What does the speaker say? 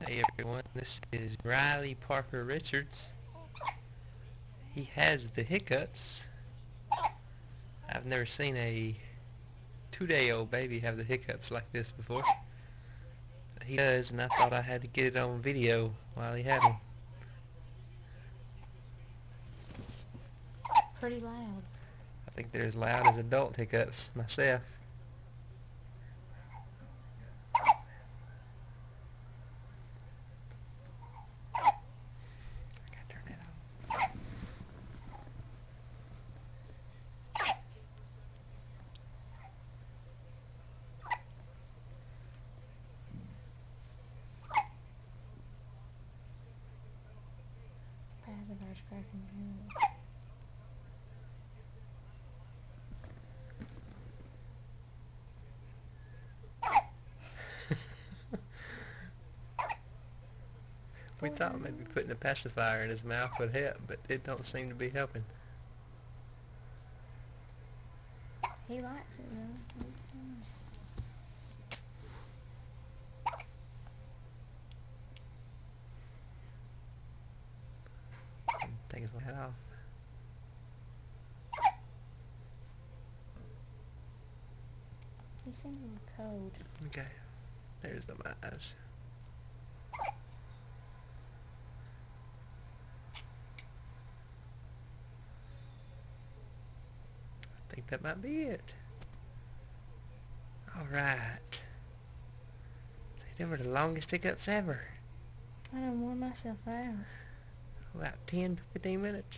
Hey everyone, this is Riley Parker Richards. He has the hiccups. I've never seen a 2-day-old baby have the hiccups like this before. But he does, and I thought I had to get it on video while he had them. Pretty loud. I think they're as loud as adult hiccups myself. I gotta turn that off. Pacifier scratching good. We thought maybe putting a pacifier in his mouth would help, but it don't seem to be helping. He likes it though. Take his hat off. He seems a little cold. Okay, there's the eyes. I think that might be it. Alright. Them were the longest hiccups ever. I done wore myself out. About 10 to 15 minutes.